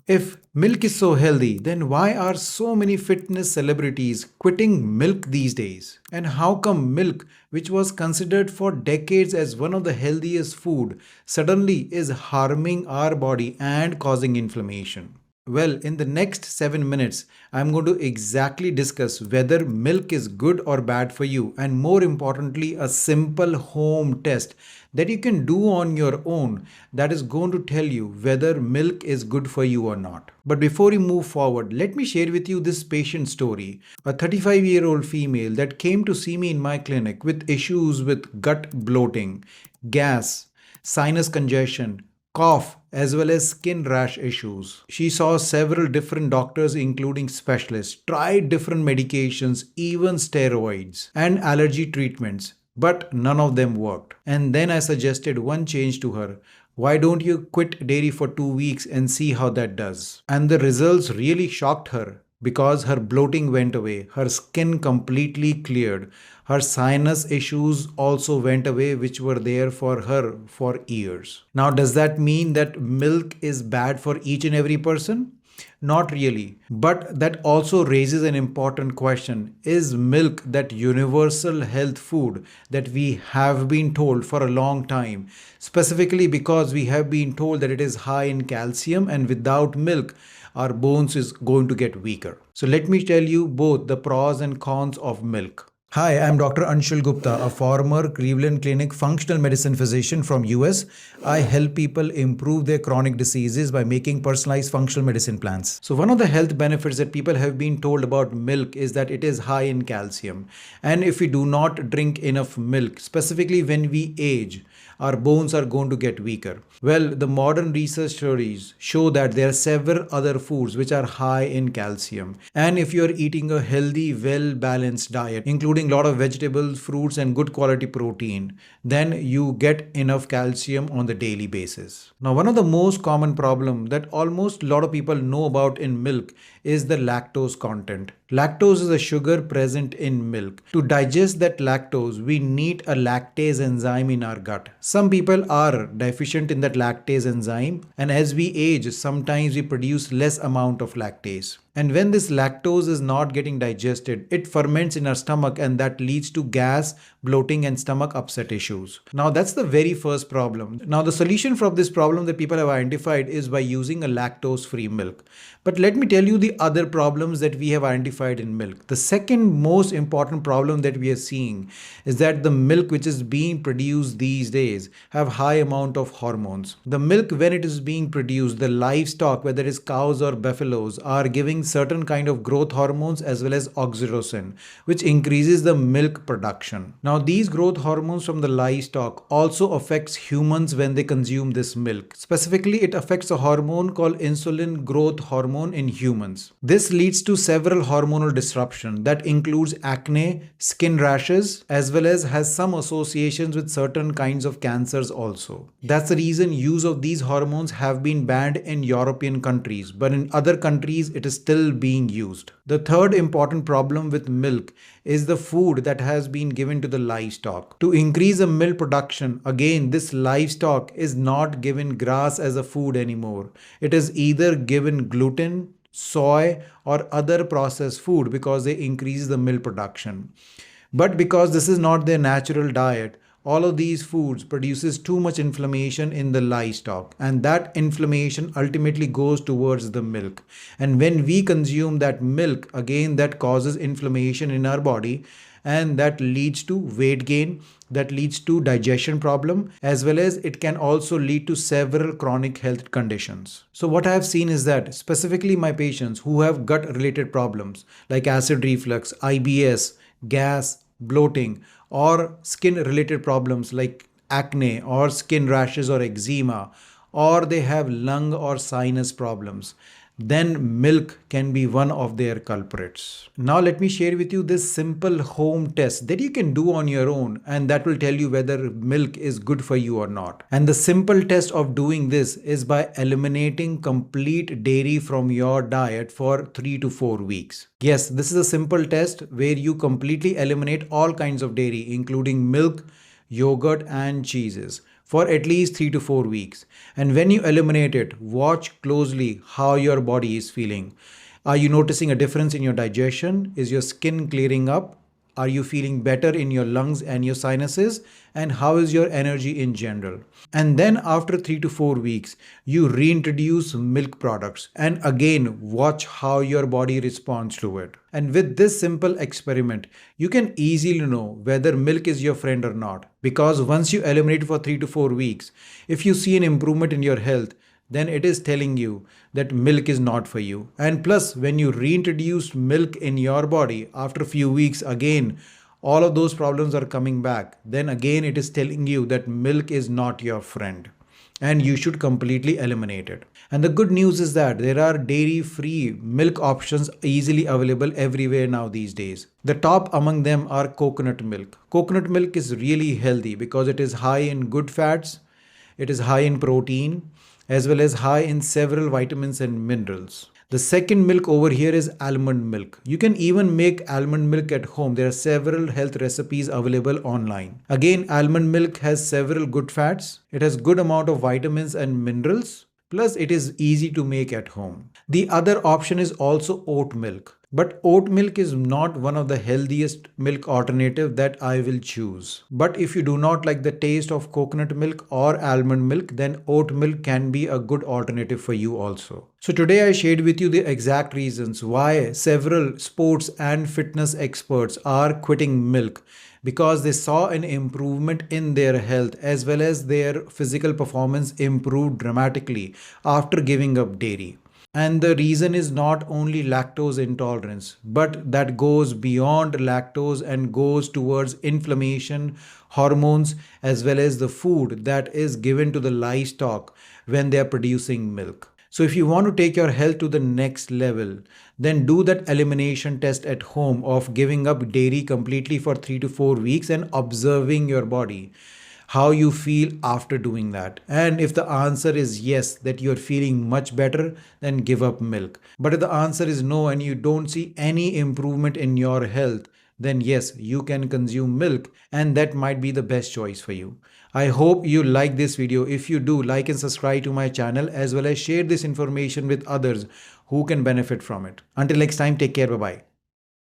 If milk is so healthy, then why are so many fitness celebrities quitting milk these days? And how come milk, which was considered for decades as one of the healthiest food, suddenly is harming our body and causing inflammation? Well, in the next 7 minutes, I'm going to exactly discuss whether milk is good or bad for you, and more importantly, a simple home test that you can do on your own that is going to tell you whether milk is good for you or not. But before we move forward, let me share with you this patient story. A 35-year-old female that came to see me in my clinic with issues with gut bloating, gas, sinus congestion, cough, as well as skin rash issues. She saw several different doctors, including specialists, tried different medications, even steroids, and allergy treatments, but none of them worked. And then I suggested one change to her. Why don't you quit dairy for 2 weeks and see how that does? And the results really shocked her because her bloating went away, her skin completely cleared, her sinus issues also went away, which were there for her for years. Now, does that mean that milk is bad for each and every person? Not really. But that also raises an important question. Is milk that universal health food that we have been told for a long time? Specifically because we have been told that it is high in calcium, and without milk, our bones is going to get weaker. So let me tell you both the pros and cons of milk. Hi, I'm Dr. Anshul Gupta, a former Cleveland Clinic functional medicine physician from US. I help people improve their chronic diseases by making personalized functional medicine plans. So one of the health benefits that people have been told about milk is that it is high in calcium. And if we do not drink enough milk, specifically when we age, our bones are going to get weaker. Well, the modern research studies show that there are several other foods which are high in calcium. And if you're eating a healthy, well-balanced diet, including a lot of vegetables, fruits, and good quality protein, then you get enough calcium on the daily basis. Now, one of the most common problems that almost a lot of people know about in milk is the lactose content. Lactose is a sugar present in milk. To digest that lactose, we need a lactase enzyme in our gut. Some people are deficient in that lactase enzyme, and as we age, sometimes we produce less amount of lactase. And when this lactose is not getting digested, it ferments in our stomach, and that leads to gas, bloating, and stomach upset issues. Now, that's the very first problem. Now, the solution for this problem that people have identified is by using a lactose-free milk. But let me tell you the other problems that we have identified in milk. The second most important problem that we are seeing is that the milk which is being produced these days have high amount of hormones. The milk, when it is being produced, the livestock, whether it is cows or buffaloes, are giving certain kind of growth hormones as well as oxytocin, which increases the milk production. Now, these growth hormones from the livestock also affects humans when they consume this milk. Specifically, it affects a hormone called insulin growth hormone in humans. This leads to several hormonal disruption that includes acne, skin rashes, as well as has some associations with certain kinds of cancers also. That's the reason use of these hormones have been banned in European countries, but in other countries it is still being used. The third important problem with milk is the food that has been given to the livestock. To increase the milk production, again, this livestock is not given grass as a food anymore. It is either given gluten, soy, or other processed food because they increase the milk production. But because this is not their natural diet, all of these foods produces too much inflammation in the livestock, and that inflammation ultimately goes towards the milk. And when we consume that milk, again, that causes inflammation in our body, and that leads to weight gain, that leads to digestion problem, as well as it can also lead to several chronic health conditions. So what I have seen is that specifically my patients who have gut related problems like acid reflux, IBS, gas, bloating, or skin related problems like acne or skin rashes or eczema, or they have lung or sinus problems, then milk can be one of their culprits. Now let me share with you this simple home test that you can do on your own, and that will tell you whether milk is good for you or not. And the simple test of doing this is by eliminating complete dairy from your diet for 3 to 4 weeks. Yes, this is a simple test where you completely eliminate all kinds of dairy, including milk, yogurt, and cheeses for at least 3 to 4 weeks. And when you eliminate it, watch closely how your body is feeling. Are you noticing a difference in your digestion? Is your skin clearing up? Are you feeling better in your lungs and your sinuses? And how is your energy in general? And then after 3 to 4 weeks, you reintroduce milk products and again watch how your body responds to it. And with this simple experiment, you can easily know whether milk is your friend or not. Because once you eliminate for 3 to 4 weeks, if you see an improvement in your health, then it is telling you that milk is not for you. And plus, when you reintroduce milk in your body after a few weeks, again, all of those problems are coming back. Then again, it is telling you that milk is not your friend and you should completely eliminate it. And the good news is that there are dairy-free milk options easily available everywhere now these days. The top among them are coconut milk. Coconut milk is really healthy because it is high in good fats, it is high in protein, as well as high in several vitamins and minerals. The second milk over here is almond milk. You can even make almond milk at home. There are several health recipes available online. Again, almond milk has several good fats. It has good amount of vitamins and minerals. Plus, it is easy to make at home. The other option is also oat milk. But oat milk is not one of the healthiest milk alternative that I will choose. But if you do not like the taste of coconut milk or almond milk, then oat milk can be a good alternative for you also. So today I shared with you the exact reasons why several sports and fitness experts are quitting milk, because they saw an improvement in their health as well as their physical performance improved dramatically after giving up dairy. And the reason is not only lactose intolerance, but that goes beyond lactose and goes towards inflammation, hormones, as well as the food that is given to the livestock when they are producing milk. So if you want to take your health to the next level, then do that elimination test at home of giving up dairy completely for 3 to 4 weeks and observing your body, how you feel after doing that. And if the answer is yes, that you're feeling much better, then give up milk. But if the answer is no and you don't see any improvement in your health, then yes, you can consume milk and that might be the best choice for you. I hope you like this video. If you do, like and subscribe to my channel as well as share this information with others who can benefit from it. Until next time, take care. Bye-bye.